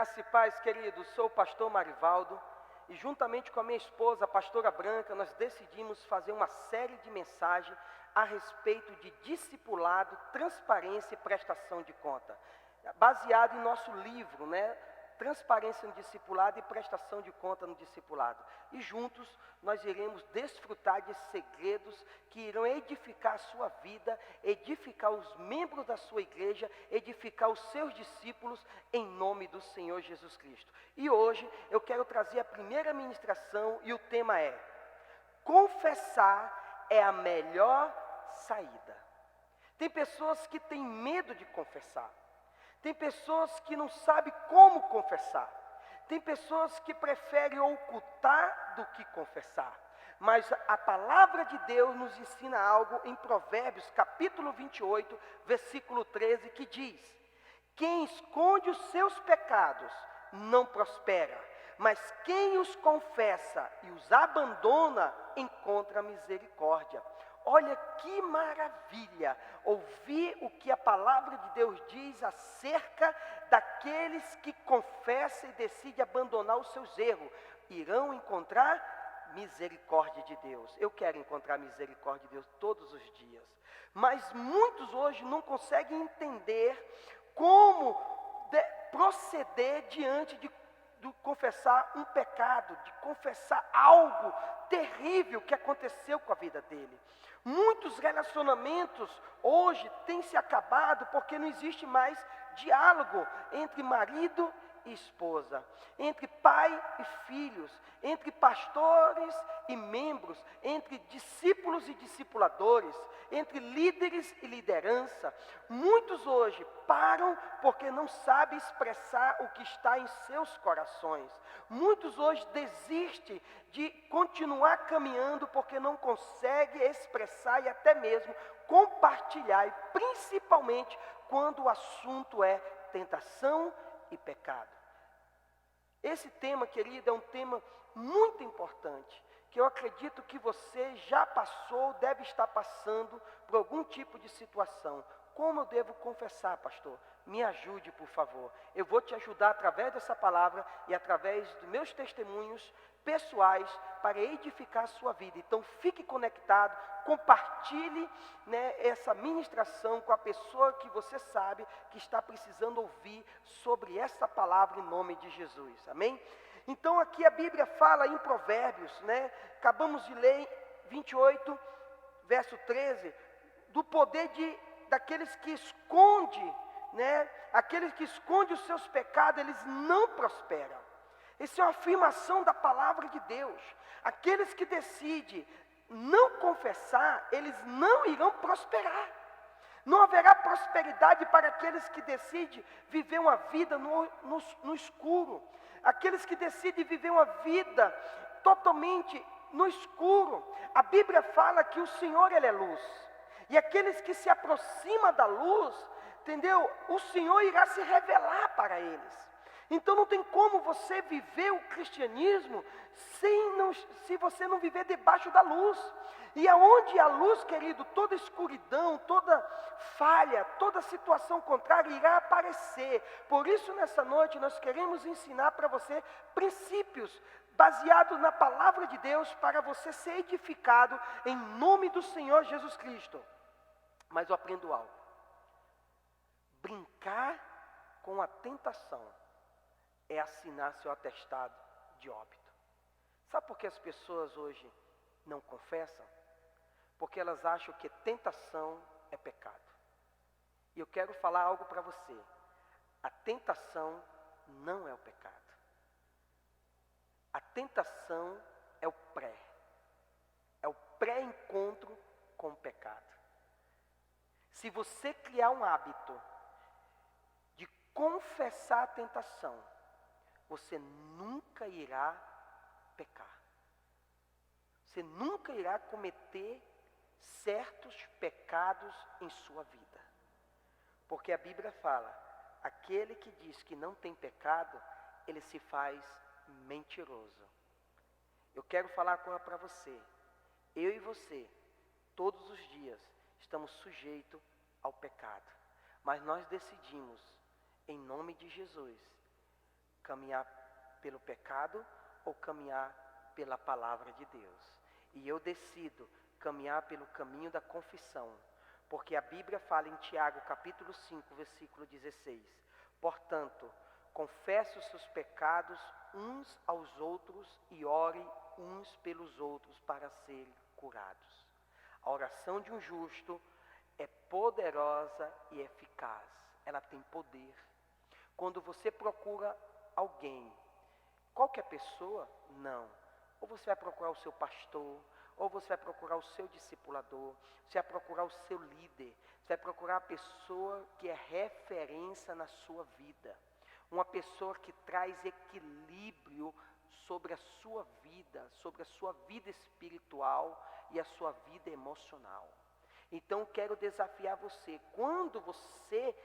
Graça e paz, queridos. Sou o pastor Marivaldo e juntamente com a minha esposa, a pastora Branca, nós decidimos fazer uma série de mensagens a respeito de discipulado, transparência e prestação de conta. Baseado em nosso livro, Transparência no discipulado e prestação de conta no discipulado. E juntos nós iremos desfrutar de segredos que irão edificar a sua vida, edificar os membros da sua igreja, edificar os seus discípulos em nome do Senhor Jesus Cristo. E hoje eu quero trazer a primeira ministração e o tema é: confessar é a melhor saída. Tem pessoas que têm medo de confessar. Tem pessoas que não sabem como confessar. Tem pessoas que preferem ocultar do que confessar. Mas a palavra de Deus nos ensina algo em Provérbios, capítulo 28, versículo 13, que diz: quem esconde os seus pecados não prospera, mas quem os confessa e os abandona encontra misericórdia. Olha que maravilha ouvir o que a palavra de Deus diz acerca daqueles que confessam e decidem abandonar os seus erros. Irão encontrar misericórdia de Deus. Eu quero encontrar misericórdia de Deus todos os dias. Mas muitos hoje não conseguem entender como proceder diante de confessar um pecado, de confessar algo terrível que aconteceu com a vida dele. Muitos relacionamentos hoje têm se acabado porque não existe mais diálogo entre marido e esposa, entre pai e filhos, entre pastores e membros, entre discípulos e discipuladores, entre líderes e liderança. Muitos hoje param porque não sabem expressar o que está em seus corações. Muitos hoje desistem de continuar caminhando porque não conseguem expressar e até mesmo compartilhar, e principalmente quando o assunto é tentação e pecado. Esse tema, querido, é um tema muito importante, que eu acredito que você já passou, deve estar passando por algum tipo de situação. Como eu devo confessar, pastor? Me ajude, por favor. Eu vou te ajudar através dessa palavra e através dos meus testemunhos pessoais para edificar a sua vida. Então fique conectado, compartilhe essa ministração com a pessoa que você sabe que está precisando ouvir sobre essa palavra em nome de Jesus, amém? Então aqui a Bíblia fala em Provérbios, acabamos de ler 28, verso 13, do poder daqueles que escondem, aqueles que escondem os seus pecados, eles não prosperam. Essa é uma afirmação da palavra de Deus. Aqueles que decidem não confessar, eles não irão prosperar. Não haverá prosperidade para aqueles que decidem viver uma vida no escuro. Aqueles que decidem viver uma vida totalmente no escuro. A Bíblia fala que o Senhor, Ele é luz. E aqueles que se aproximam da luz, entendeu? O Senhor irá se revelar para eles. Então não tem como você viver o cristianismo se você não viver debaixo da luz. E aonde há luz, querido, toda escuridão, toda falha, toda situação contrária irá aparecer. Por isso nessa noite nós queremos ensinar para você princípios baseados na palavra de Deus para você ser edificado em nome do Senhor Jesus Cristo. Mas eu aprendo algo. Brincar com a tentação é assinar seu atestado de óbito. Sabe por que as pessoas hoje não confessam? Porque elas acham que tentação é pecado. E eu quero falar algo para você. A tentação não é o pecado. A tentação é o pré. É o pré-encontro com o pecado. Se você criar um hábito de confessar a tentação, você nunca irá pecar. Você nunca irá cometer certos pecados em sua vida. Porque a Bíblia fala, aquele que diz que não tem pecado, ele se faz mentiroso. Eu quero falar para você, eu e você, todos os dias, estamos sujeitos ao pecado. Mas nós decidimos, em nome de Jesus, caminhar pelo pecado ou caminhar pela palavra de Deus. E eu decido caminhar pelo caminho da confissão, porque a Bíblia fala em Tiago capítulo 5, versículo 16: portanto, confesse os seus pecados uns aos outros e ore uns pelos outros para serem curados. A oração de um justo é poderosa e eficaz. Ela tem poder. Quando você procura alguém, qualquer pessoa, não. Ou você vai procurar o seu pastor, ou você vai procurar o seu discipulador, você vai procurar o seu líder, você vai procurar a pessoa que é referência na sua vida. Uma pessoa que traz equilíbrio sobre a sua vida espiritual e a sua vida emocional. Então quero desafiar você, quando você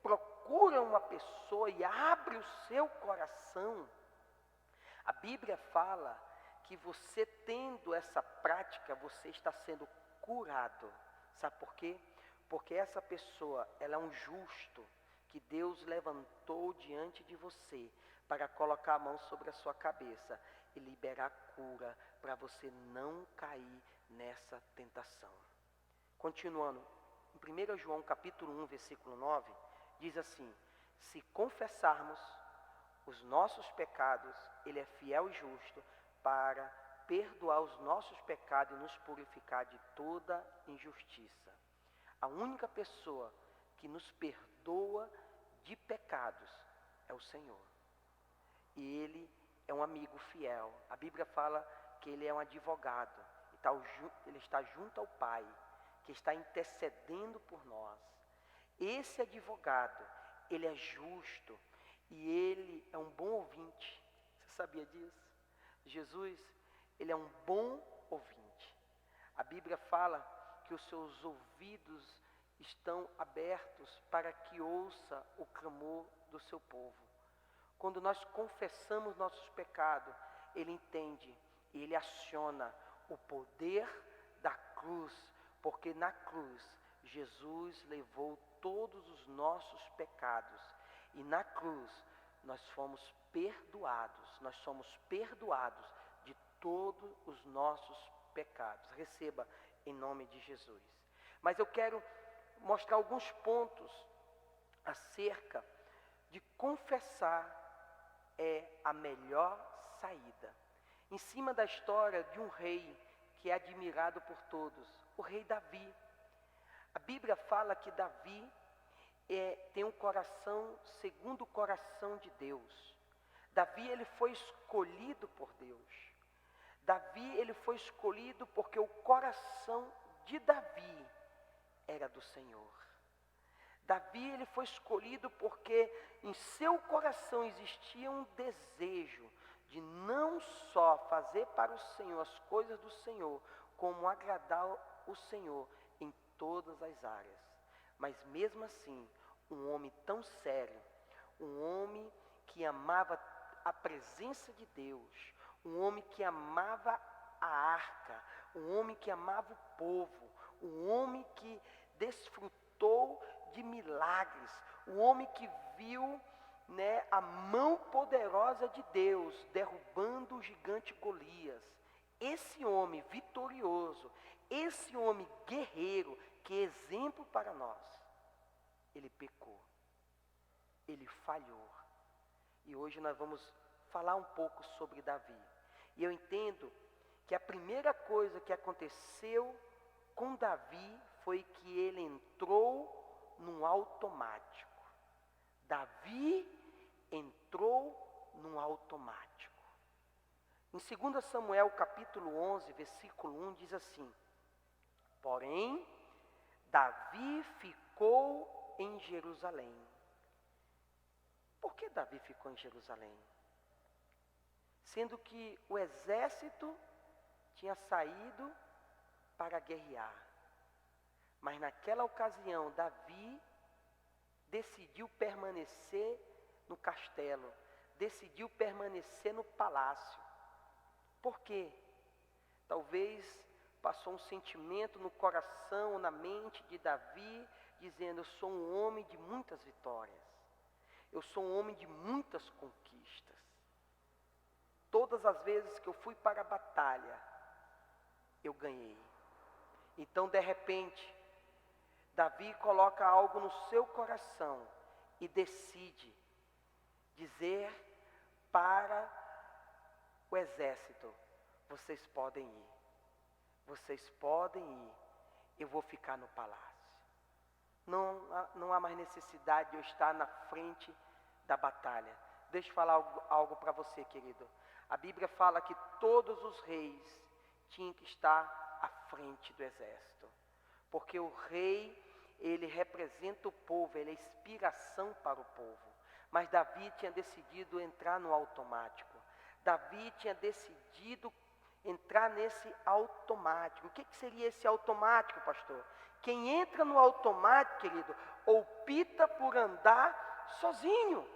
procura uma pessoa e abre o seu coração, a Bíblia fala que você tendo essa prática, você está sendo curado. Sabe por quê? Porque essa pessoa, ela é um justo que Deus levantou diante de você para colocar a mão sobre a sua cabeça e liberar cura para você não cair nessa tentação. Continuando, em 1 João capítulo 1, versículo 9, diz assim: se confessarmos os nossos pecados, Ele é fiel e justo para perdoar os nossos pecados e nos purificar de toda injustiça. A única pessoa que nos perdoa de pecados é o Senhor. E Ele é um amigo fiel. A Bíblia fala que Ele é um advogado. Ele está junto ao Pai, que está intercedendo por nós. Esse advogado, ele é justo e ele é um bom ouvinte. Você sabia disso? Jesus, ele é um bom ouvinte. A Bíblia fala que os seus ouvidos estão abertos para que ouça o clamor do seu povo. Quando nós confessamos nossos pecados, ele entende e ele aciona o poder da cruz, porque na cruz Jesus levou todos os nossos pecados e na cruz nós somos perdoados de todos os nossos pecados. Receba em nome de Jesus. Mas eu quero mostrar alguns pontos acerca de confessar é a melhor saída. Em cima da história de um rei que é admirado por todos, o rei Davi. A Bíblia fala que Davi tem um coração segundo o coração de Deus. Davi, ele foi escolhido por Deus. Davi, ele foi escolhido porque o coração de Davi era do Senhor. Davi, ele foi escolhido porque em seu coração existia um desejo de não só fazer para o Senhor as coisas do Senhor, como agradar o Senhor em todas as áreas. Mas mesmo assim, um homem tão sério, um homem que amava a presença de Deus, um homem que amava a arca, um homem que amava o povo, um homem que desfrutou de milagres, um homem que viu, a mão poderosa de Deus derrubando o gigante Golias. Esse homem vitorioso, esse homem guerreiro, que é exemplo para nós, ele pecou, ele falhou. E hoje nós vamos falar um pouco sobre Davi. E eu entendo que a primeira coisa que aconteceu com Davi foi que ele entrou num automático. Davi entrou num automático. Em 2 Samuel capítulo 11, versículo 1 diz assim: porém, Davi ficou em Jerusalém. Por que Davi ficou em Jerusalém? Sendo que o exército tinha saído para guerrear. Mas naquela ocasião, Davi decidiu permanecer no castelo, decidiu permanecer no palácio. Por quê? Talvez passou um sentimento no coração, na mente de Davi, dizendo: eu sou um homem de muitas vitórias, eu sou um homem de muitas conquistas, todas as vezes que eu fui para a batalha, eu ganhei. Então, de repente, Davi coloca algo no seu coração e decide dizer para o exército: vocês podem ir, vocês podem ir, eu vou ficar no palácio. Não há mais necessidade de eu estar na frente da batalha. Deixa eu falar algo para você, querido. A Bíblia fala que todos os reis tinham que estar à frente do exército, porque o rei, ele representa o povo, ele é inspiração para o povo. Mas Davi tinha decidido entrar no automático. Davi tinha decidido entrar nesse automático. O que seria esse automático, pastor? Quem entra no automático, querido, opta por andar sozinho.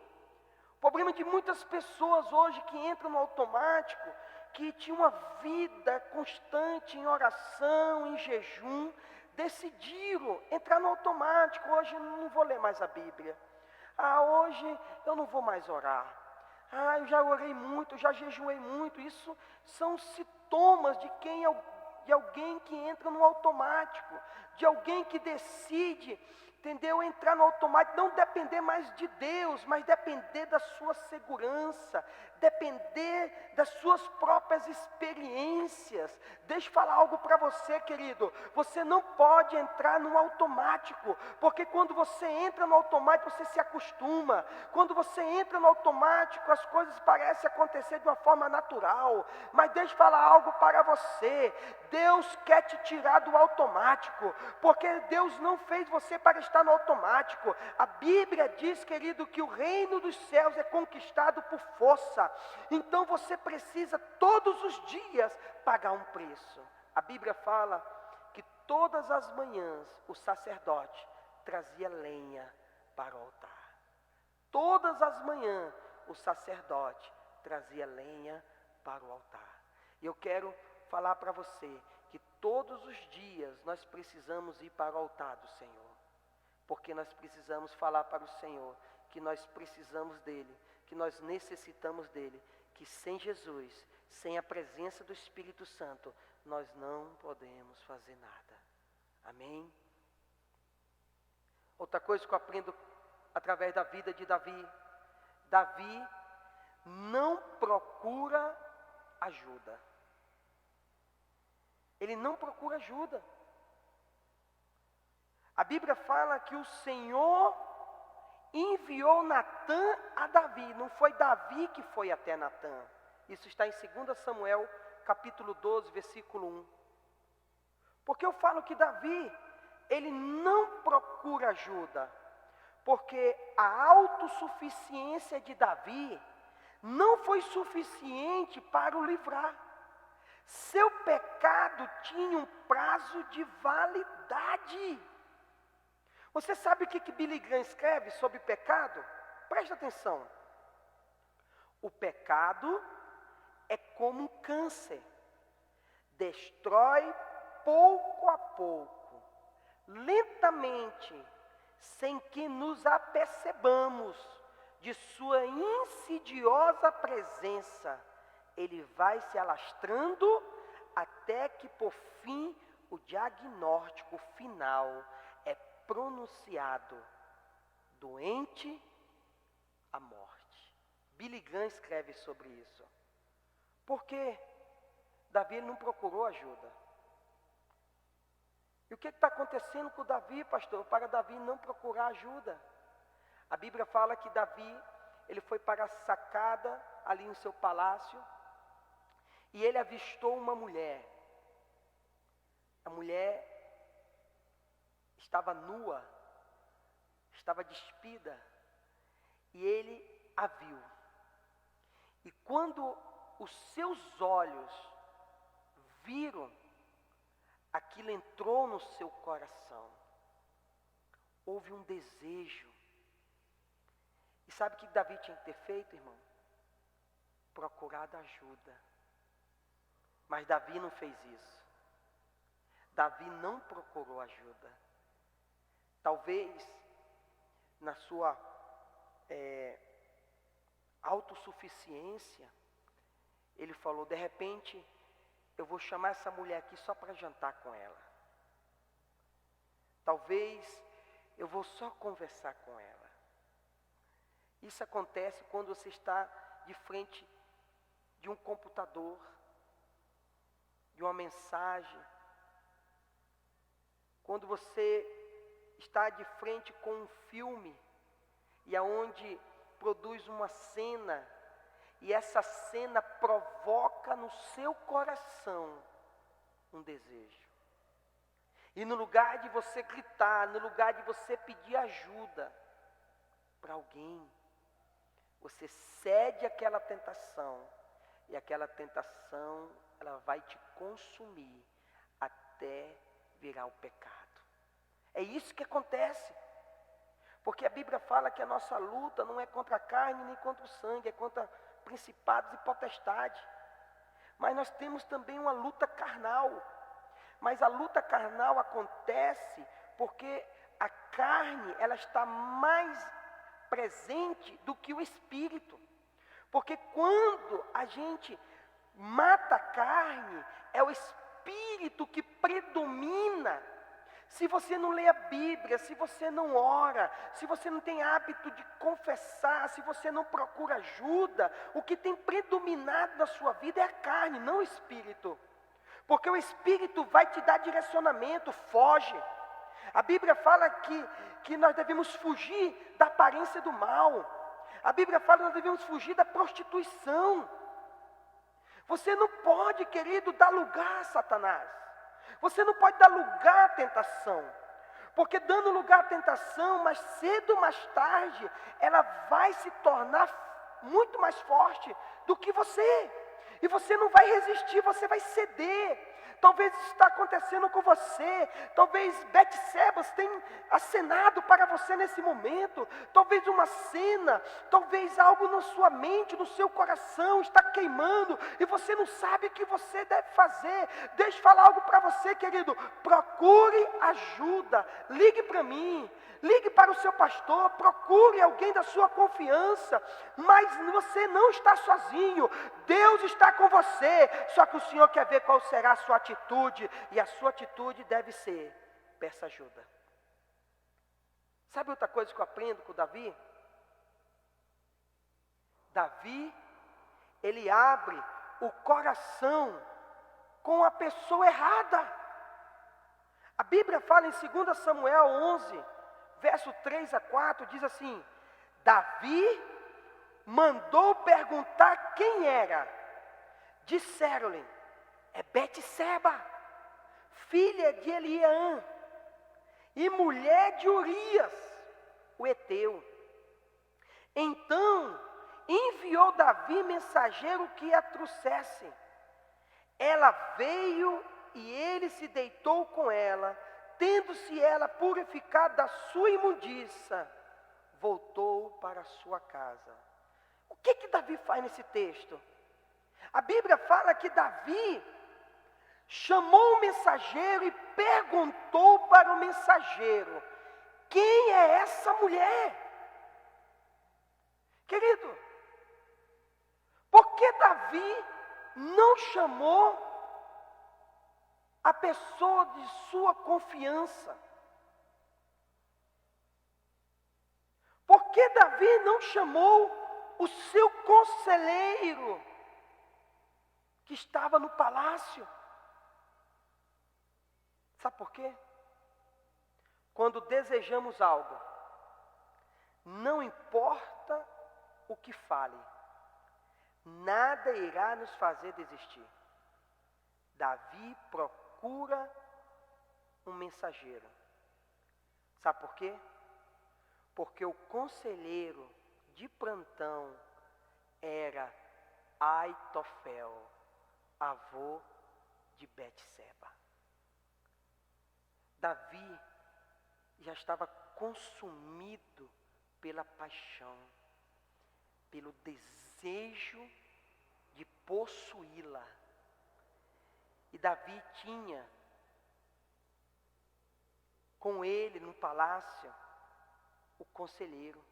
O problema de muitas pessoas hoje que entram no automático, que tinham uma vida constante em oração, em jejum, decidiram entrar no automático. Hoje eu não vou ler mais a Bíblia. Hoje eu não vou mais orar. Eu já orei muito, eu já jejuei muito. Isso são sintomas de alguém que entra no automático, de alguém que decide, entendeu? Entrar no automático, não depender mais de Deus, mas depender da sua segurança, depender das suas próprias experiências. Deixa eu falar algo para você, querido. Você não pode entrar no automático, porque quando você entra no automático, você se acostuma. Quando você entra no automático, as coisas parecem acontecer de uma forma natural. Mas deixa eu falar algo para você. Deus quer te tirar do automático, porque Deus não fez você para estar no automático. A Bíblia diz, querido, que o reino dos céus é conquistado por força. Então você precisa todos os dias pagar um preço. A Bíblia fala que todas as manhãs o sacerdote trazia lenha para o altar. Todas as manhãs o sacerdote trazia lenha para o altar. E eu quero falar para você que todos os dias nós precisamos ir para o altar do Senhor, porque nós precisamos falar para o Senhor que nós precisamos dEle, que nós necessitamos dEle, que sem Jesus, sem a presença do Espírito Santo, nós não podemos fazer nada. Amém? Outra coisa que eu aprendo através da vida de Davi: Davi não procura ajuda. Ele não procura ajuda. A Bíblia fala que o Senhor enviou Natã a Davi. Não foi Davi que foi até Natã. Isso está em 2 Samuel, capítulo 12, versículo 1. Porque eu falo que Davi, ele não procura ajuda, porque a autossuficiência de Davi não foi suficiente para o livrar. Seu pecado tinha um prazo de validade. Você sabe o que Billy Graham escreve sobre pecado? Preste atenção. O pecado é como um câncer. Destrói pouco a pouco, lentamente, sem que nos apercebamos de sua insidiosa presença. Ele vai se alastrando até que por fim o diagnóstico final é pronunciado: doente à morte. Billy Graham escreve sobre isso. Por quê? Davi não procurou ajuda. E o que está acontecendo com Davi, pastor? Para Davi não procurar ajuda. A Bíblia fala que Davi, ele foi para a sacada ali no seu palácio, e ele avistou uma mulher. A mulher estava nua, estava despida, e ele a viu. E quando os seus olhos viram, aquilo entrou no seu coração. Houve um desejo. E sabe o que Davi tinha que ter feito, irmão? Procurado ajuda. Mas Davi não fez isso. Davi não procurou ajuda. Talvez na sua autossuficiência, ele falou: de repente, eu vou chamar essa mulher aqui só para jantar com ela. Talvez eu vou só conversar com ela. Isso acontece quando você está de frente de um computador, de uma mensagem, quando você está de frente com um filme e aonde produz uma cena e essa cena provoca no seu coração um desejo. E no lugar de você gritar, no lugar de você pedir ajuda para alguém, você cede àquela tentação e aquela tentação ela vai te consumir até virar o pecado. É isso que acontece. Porque a Bíblia fala que a nossa luta não é contra a carne nem contra o sangue, é contra principados e potestades. Mas nós temos também uma luta carnal. Mas a luta carnal acontece porque a carne ela está mais presente do que o espírito. Porque quando a gente mata a carne, é o espírito que predomina. Se você não lê a Bíblia, se você não ora, se você não tem hábito de confessar, se você não procura ajuda, o que tem predominado na sua vida é a carne, não o espírito. Porque o espírito vai te dar direcionamento, foge. A Bíblia fala que nós devemos fugir da aparência do mal. A Bíblia fala que nós devemos fugir da prostituição. Você não pode, querido, dar lugar a Satanás. Você não pode dar lugar à tentação. Porque dando lugar à tentação, mais cedo ou mais tarde, ela vai se tornar muito mais forte do que você. E você não vai resistir, você vai ceder. Talvez isso está acontecendo com você. Talvez Betsebas tenha acenado para você nesse momento. Talvez uma cena, talvez algo na sua mente, no seu coração está queimando e você não sabe o que você deve fazer. Deixa eu falar algo para você, querido. Procure ajuda. Ligue para mim. Ligue para o seu pastor, procure alguém da sua confiança, mas você não está sozinho, Deus está com você, só que o Senhor quer ver qual será a sua atitude, e a sua atitude deve ser, peça ajuda. Sabe outra coisa que eu aprendo com Davi? Davi, ele abre o coração com a pessoa errada. A Bíblia fala em 2 Samuel 11, verso 3 a 4, diz assim: Davi mandou perguntar quem era. Disseram-lhe: é Betseba, filha de Eliã, e mulher de Urias, o heteu. Então enviou Davi mensageiro que a trouxesse. Ela veio e ele se deitou com ela. Tendo-se ela purificado da sua imundícia, voltou para a sua casa. O que Davi faz nesse texto? A Bíblia fala que Davi chamou o mensageiro e perguntou para o mensageiro: quem é essa mulher? Querido, por que Davi não chamou a pessoa de sua confiança? Por que Davi não chamou o seu conselheiro que estava no palácio? Sabe por quê? Quando desejamos algo, não importa o que fale, nada irá nos fazer desistir. Davi procura um mensageiro. Sabe por quê? Porque o conselheiro de plantão era Aitofel, avô de Betseba. Davi já estava consumido pela paixão, pelo desejo de possuí-la. E Davi tinha com ele no palácio o conselheiro.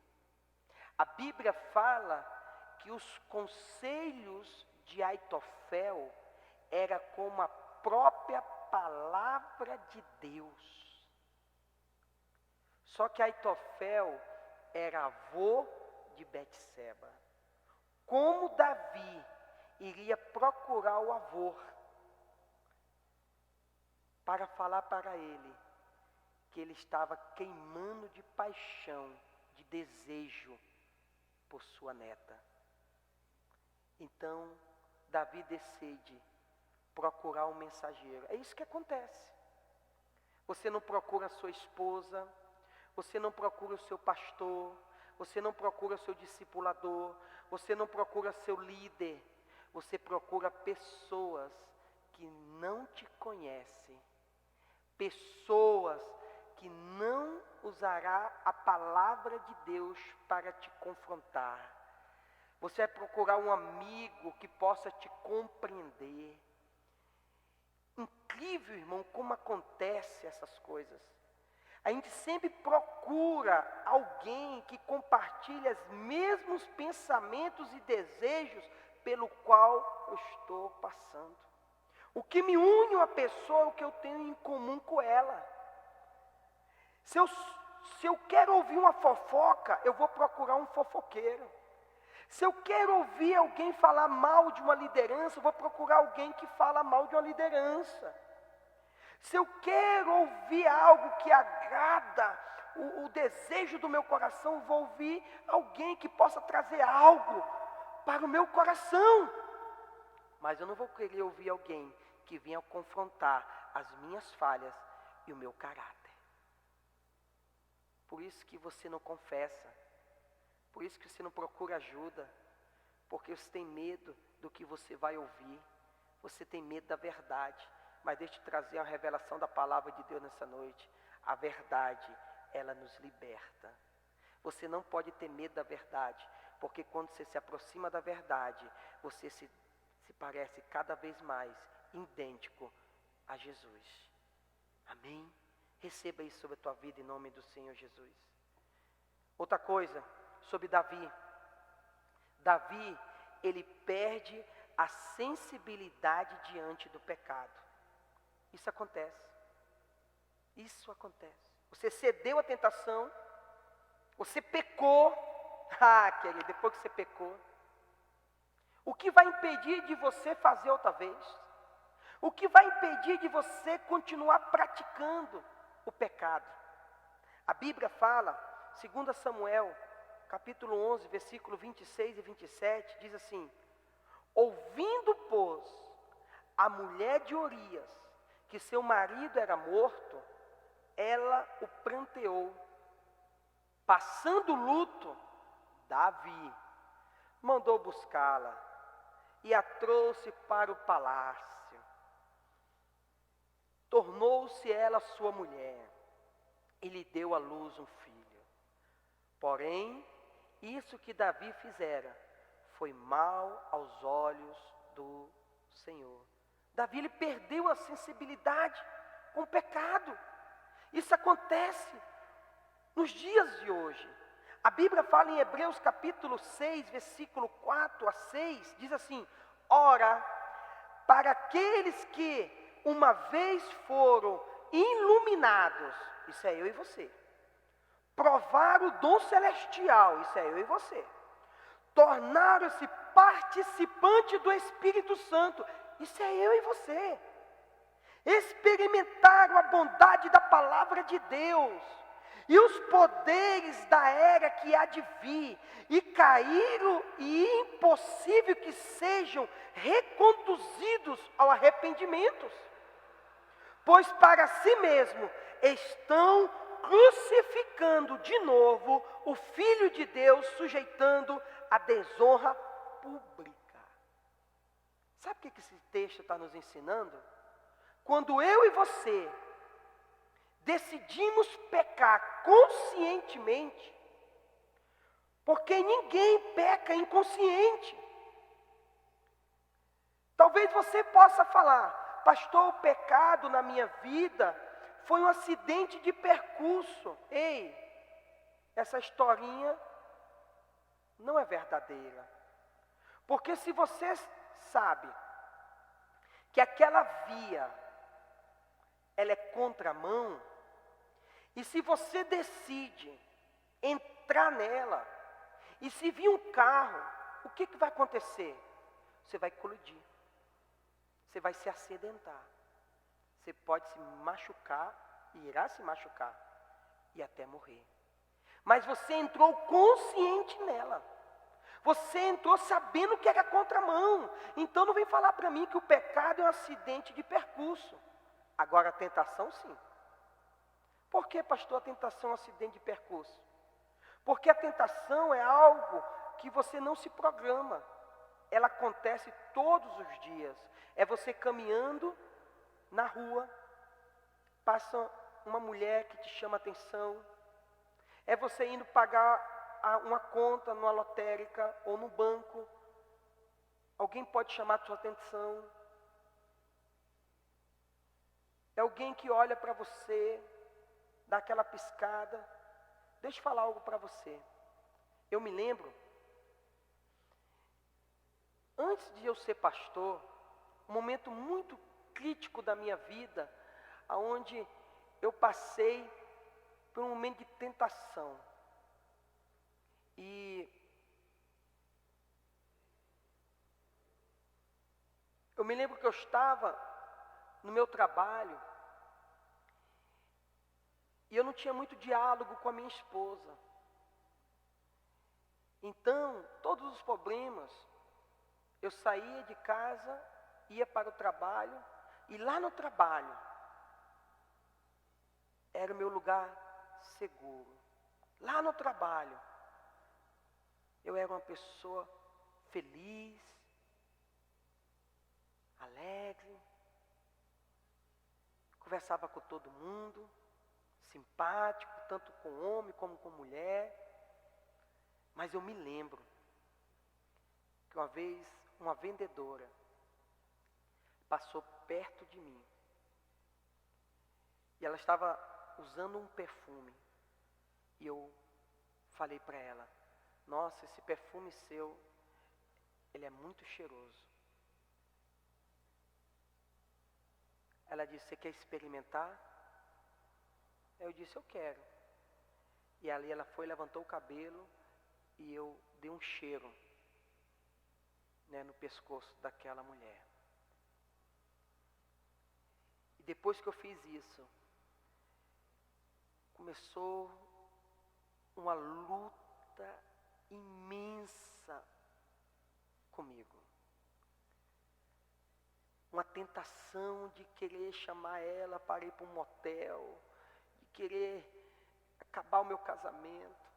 A Bíblia fala que os conselhos de Aitofel era como a própria palavra de Deus. Só que Aitofel era avô de Betseba. Como Davi iria procurar o avô para falar para ele que ele estava queimando de paixão, de desejo por sua neta. Então, Davi decide procurar um mensageiro. É isso que acontece. Você não procura a sua esposa, você não procura o seu pastor, você não procura o seu discipulador, você não procura seu líder, você procura pessoas que não te conhecem, pessoas que não usará a palavra de Deus para te confrontar. Você vai procurar um amigo que possa te compreender. Incrível, irmão, como acontece essas coisas. A gente sempre procura alguém que compartilhe os mesmos pensamentos e desejos pelo qual eu estou passando. O que me une a uma pessoa é o que eu tenho em comum com ela. Se eu quero ouvir uma fofoca, eu vou procurar um fofoqueiro. Se eu quero ouvir alguém falar mal de uma liderança, eu vou procurar alguém que fala mal de uma liderança. Se eu quero ouvir algo que agrada o desejo do meu coração, eu vou ouvir alguém que possa trazer algo para o meu coração. Mas eu não vou querer ouvir alguém que venha confrontar as minhas falhas e o meu caráter. Por isso que você não confessa, por isso que você não procura ajuda, porque você tem medo do que você vai ouvir, você tem medo da verdade. Mas deixa eu te trazer uma revelação da palavra de Deus nessa noite. A verdade, ela nos liberta. Você não pode ter medo da verdade, porque quando você se aproxima da verdade, você se parece cada vez mais idêntico a Jesus. Amém? Receba isso sobre a tua vida em nome do Senhor Jesus. Outra coisa, sobre Davi. Davi, ele perde a sensibilidade diante do pecado. Isso acontece. Isso acontece. Você cedeu à tentação, você pecou. Querido, depois que você pecou, o que vai impedir de você fazer outra vez? O que vai impedir de você continuar praticando o pecado? A Bíblia fala, 2 Samuel, capítulo 11, versículo 26 e 27, diz assim: ouvindo, pois, a mulher de Urias, que seu marido era morto, ela o pranteou. Passando luto, Davi mandou buscá-la e a trouxe para o palácio. Tornou-se ela sua mulher e lhe deu à luz um filho. Porém, isso que Davi fizera foi mal aos olhos do Senhor. Davi, ele perdeu a sensibilidade com o pecado. Isso acontece nos dias de hoje. A Bíblia fala em Hebreus capítulo 6, versículo 4 a 6, diz assim: ora, para aqueles que uma vez foram iluminados, isso é eu e você, provaram o dom celestial, isso é eu e você, tornaram-se participante do Espírito Santo, isso é eu e você, experimentaram a bondade da palavra de Deus e os poderes da era que há de vir, e caíram, e é impossível que sejam reconduzidos ao arrependimento, pois para si mesmo estão crucificando de novo o Filho de Deus, sujeitando a desonra pública. Sabe o que esse texto está nos ensinando? Quando eu e você decidimos pecar conscientemente, porque ninguém peca inconsciente. Talvez você possa falar: pastor, o pecado na minha vida foi um acidente de percurso. Ei, essa historinha não é verdadeira. Porque se você sabe que aquela via, ela é contramão, e se você decide entrar nela, e se vir um carro, o que vai acontecer? Você vai colidir, você vai se acidentar, você pode se machucar, e irá se machucar, e até morrer. Mas você entrou consciente nela. Você entrou sabendo que era contramão. Então não vem falar para mim que o pecado é um acidente de percurso. Agora a tentação sim. Por que, pastor, a tentação é um acidente de percurso? Porque a tentação é algo que você não se programa. Ela acontece todos os dias. É você caminhando na rua, passa uma mulher que te chama a atenção. É você indo pagar uma conta numa lotérica ou no banco. Alguém pode chamar a sua atenção. É alguém que olha para você, dá aquela piscada. Deixa eu falar algo para você. Eu me lembro, antes de eu ser pastor, um momento muito crítico da minha vida, onde eu passei por um momento de tentação. E eu me lembro que eu estava no meu trabalho e eu não tinha muito diálogo com a minha esposa. Então, todos os problemas, eu saía de casa, ia para o trabalho, e lá no trabalho, era o meu lugar seguro. Lá no trabalho, eu era uma pessoa feliz, alegre, conversava com todo mundo, simpático, tanto com homem como com mulher. Mas eu me lembro que uma vez uma vendedora passou perto de mim e ela estava usando um perfume e eu falei para ela: nossa, esse perfume seu, ele é muito cheiroso. Ela disse: você quer experimentar? Eu disse: eu quero. E ali ela foi, levantou o cabelo e eu dei um cheiro, né, no pescoço daquela mulher. E depois que eu fiz isso, começou uma luta imensa comigo. Uma tentação de querer chamar ela para ir para um motel, de querer acabar o meu casamento.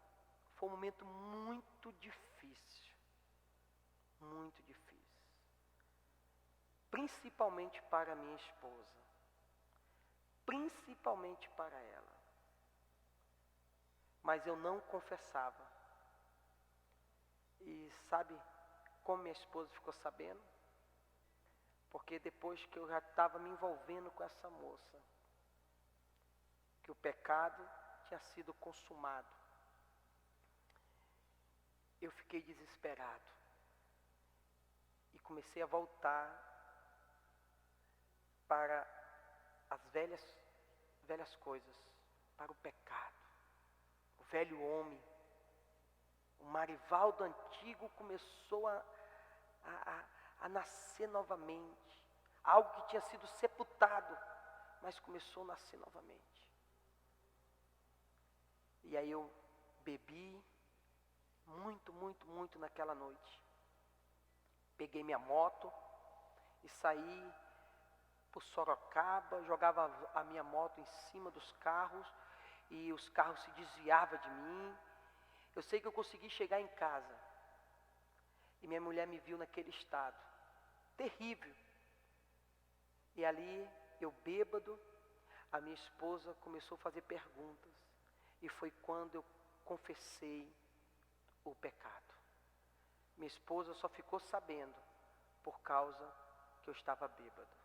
Foi um momento muito difícil, muito difícil. Principalmente para minha esposa, principalmente para ela. Mas eu não confessava. E sabe como minha esposa ficou sabendo? Porque depois que eu já estava me envolvendo com essa moça, que o pecado tinha sido consumado, eu fiquei desesperado. E comecei a voltar para as velhas coisas, para o pecado. O velho homem, o Marivaldo antigo começou a nascer novamente. Algo que tinha sido sepultado, mas começou a nascer novamente. E aí eu bebi muito naquela noite. Peguei minha moto e saí por Sorocaba, jogava a minha moto em cima dos carros e os carros se desviavam de mim. Eu sei que eu consegui chegar em casa e minha mulher me viu naquele estado terrível. E ali, eu bêbado, a minha esposa começou a fazer perguntas e foi quando eu confessei o pecado. Minha esposa só ficou sabendo por causa que eu estava bêbado.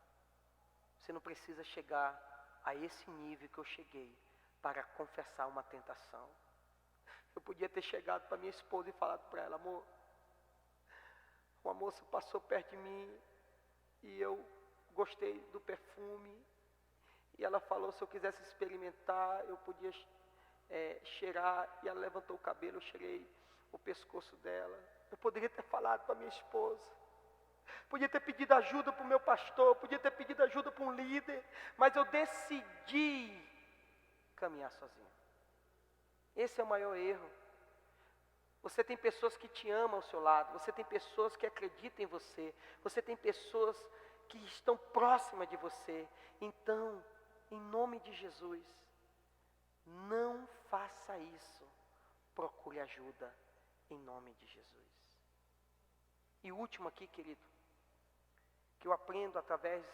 Você não precisa chegar a esse nível que eu cheguei para confessar uma tentação. Eu podia ter chegado para minha esposa e falado para ela: amor, uma moça passou perto de mim e eu gostei do perfume. E ela falou, se eu quisesse experimentar, eu podia cheirar. E ela levantou o cabelo, eu cheirei o pescoço dela. Eu poderia ter falado para minha esposa. Podia ter pedido ajuda para o meu pastor. Podia ter pedido ajuda para um líder. Mas eu decidi caminhar sozinho. Esse é o maior erro. Você tem pessoas que te amam ao seu lado. Você tem pessoas que acreditam em você. Você tem pessoas que estão próximas de você. Então, em nome de Jesus, não faça isso. Procure ajuda em nome de Jesus. E o último aqui, querido, que eu aprendo através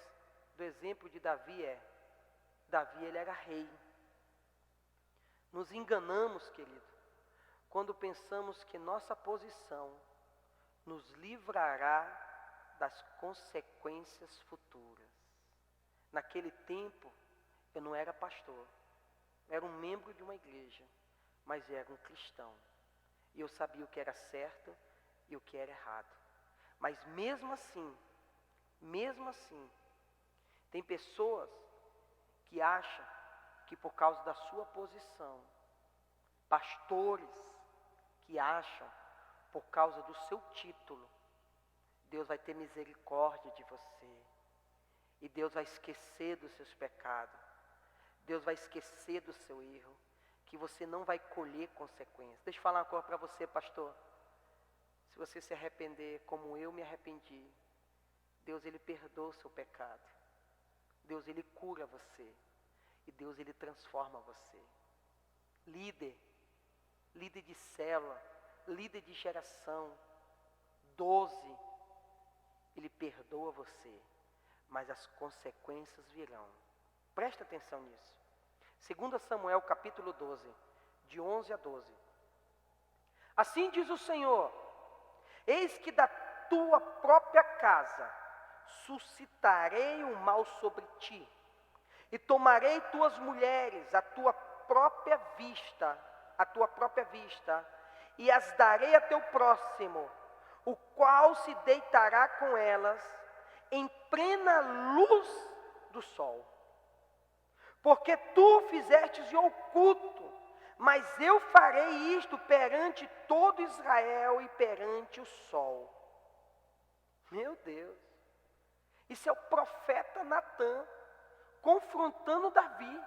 do exemplo de Davi Davi, ele era rei. Nos enganamos, querido, quando pensamos que nossa posição nos livrará das consequências futuras. Naquele tempo, eu não era pastor, eu era um membro de uma igreja, mas eu era um cristão. E eu sabia o que era certo e o que era errado. Mas mesmo assim, tem pessoas que acham que por causa da sua posição, pastores que acham por causa do seu título, Deus vai ter misericórdia de você. E Deus vai esquecer dos seus pecados. Deus vai esquecer do seu erro. Que você não vai colher consequências. Deixa eu falar uma coisa para você, pastor. Se você se arrepender como eu me arrependi, Deus, ele perdoa o seu pecado. Deus, ele cura você. E Deus, ele transforma você. Líder de célula, líder de geração, 12, ele perdoa você, mas as consequências virão. Presta atenção nisso. 2 Samuel capítulo 12, de 11 a 12. Assim diz o Senhor, eis que da tua própria casa suscitarei o mal sobre ti, e tomarei tuas mulheres, a tua própria vista, e as darei a teu próximo, o qual se deitará com elas em plena luz do sol. Porque tu fizestes de oculto, mas eu farei isto perante todo Israel e perante o sol. Meu Deus, isso é o profeta Natã confrontando Davi,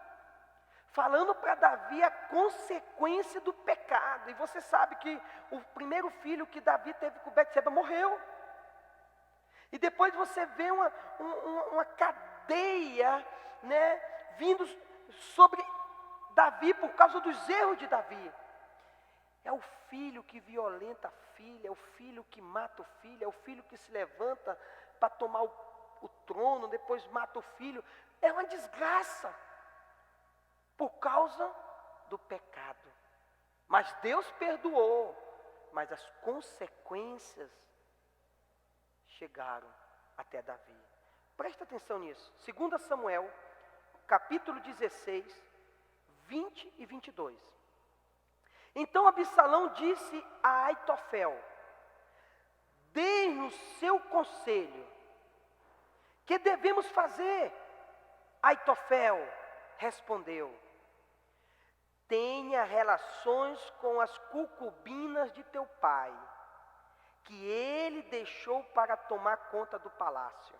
falando para Davi a consequência do pecado. E você sabe que o primeiro filho que Davi teve com Betseba morreu. E depois você vê uma cadeia, vindo sobre Davi por causa dos erros de Davi. É o filho que violenta a filha, é o filho que mata o filho, é o filho que se levanta para tomar o trono, depois mata o filho. É uma desgraça por causa do pecado. Mas Deus perdoou, mas as consequências chegaram até Davi. Presta atenção nisso. 2 Samuel, capítulo 16, 20 e 22. Então Absalão disse a Aitofel, dê-nos seu conselho. Que devemos fazer? Aitofel respondeu, tenha relações com as concubinas de teu pai, que ele deixou para tomar conta do palácio.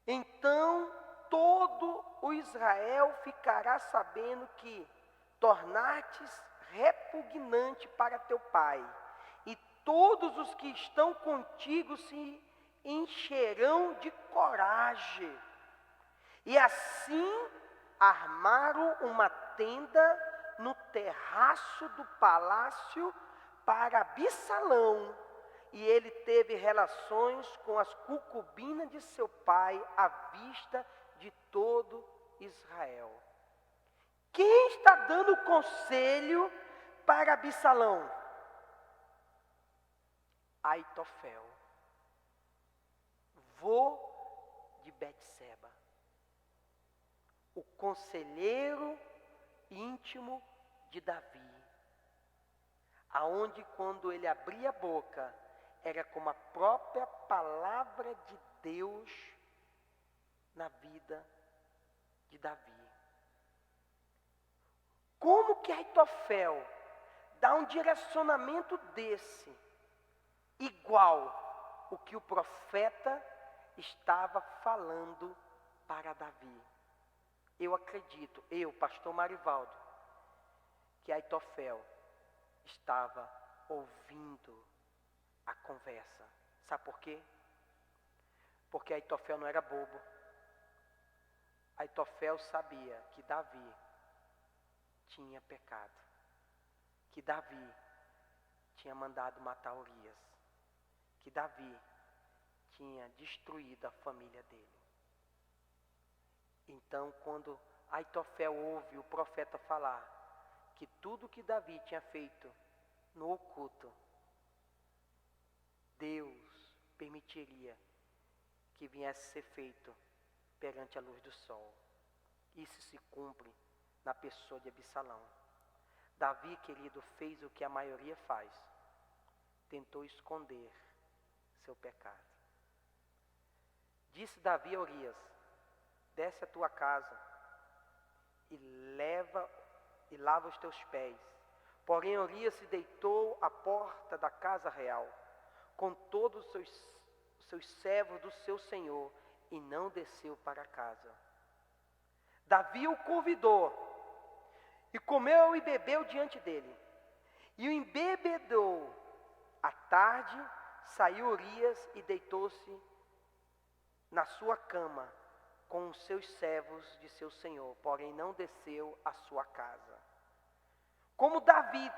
Então todo o Israel ficará sabendo que tornastes repugnante para teu pai, e todos os que estão contigo se encherão de coragem. E assim armaram uma tenda no terraço do palácio para Absalão, e ele teve relações com as concubinas de seu pai à vista de todo Israel. Quem está dando conselho para Absalão? Aitofel, vô de Betseba, o conselheiro íntimo de Davi, aonde quando ele abria a boca, era como a própria palavra de Deus na vida de Davi. Como que Aitofel dá um direcionamento desse, igual o que o profeta estava falando para Davi? Eu acredito, pastor Marivaldo, que Aitofel estava ouvindo a conversa. Sabe por quê? Porque Aitofel não era bobo. Aitofel sabia que Davi tinha pecado, que Davi tinha mandado matar Urias, que Davi tinha destruído a família dele. Então, quando Aitofel ouve o profeta falar que tudo que Davi tinha feito no oculto, Deus permitiria que viesse ser feito perante a luz do sol. Isso se cumpre na pessoa de Absalão. Davi, querido, fez o que a maioria faz. Tentou esconder seu pecado. Disse Davi a Urias: desce a tua casa e lava os teus pés. Porém Urias se deitou à porta da casa real, com todos os seus servos do seu senhor, e não desceu para casa. Davi o convidou, e comeu e bebeu diante dele, e o embebedou. À tarde saiu Urias e deitou-se na sua cama com os seus servos de seu senhor, porém não desceu à sua casa. Como Davi,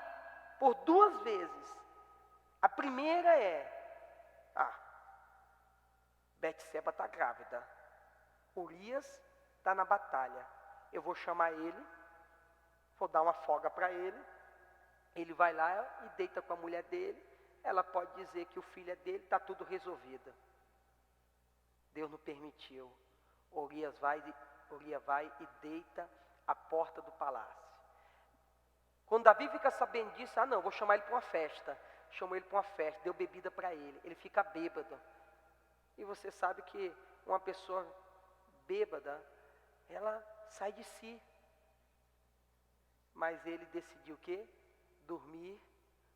por 2 vezes, a primeira Betseba está grávida, Urias está na batalha, eu vou chamar ele, vou dar uma folga para ele, ele vai lá e deita com a mulher dele, ela pode dizer que o filho é dele, está tudo resolvido. Deus não permitiu. Urias vai e deita à porta do palácio. Quando Davi fica sabendo disso, não, vou chamar ele para uma festa. Chamou ele para uma festa, deu bebida para ele. Ele fica bêbado. E você sabe que uma pessoa bêbada, ela sai de si. Mas ele decidiu o quê? Dormir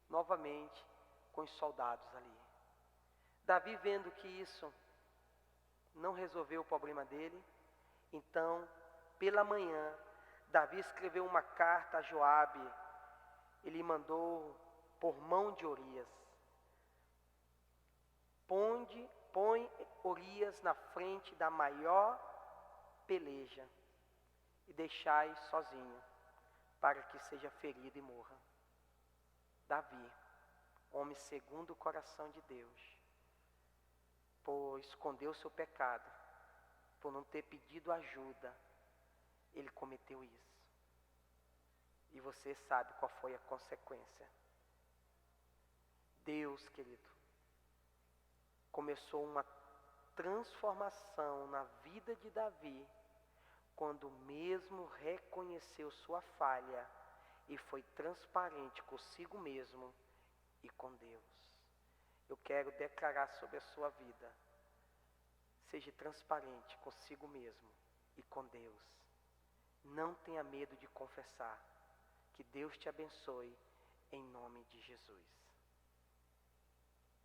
novamente com os soldados ali. Davi, vendo que isso não resolveu o problema dele, então, pela manhã, Davi escreveu uma carta a Joabe. Ele mandou por mão de Urias: põe Urias na frente da maior peleja e deixai sozinho, para que seja ferido e morra. Davi, homem segundo o coração de Deus, por esconder o seu pecado, por não ter pedido ajuda, ele cometeu isso. E você sabe qual foi a consequência. Deus, querido, começou uma transformação na vida de Davi, quando mesmo reconheceu sua falha e foi transparente consigo mesmo e com Deus. Eu quero declarar sobre a sua vida: seja transparente consigo mesmo e com Deus. Não tenha medo de confessar. Que Deus te abençoe, em nome de Jesus.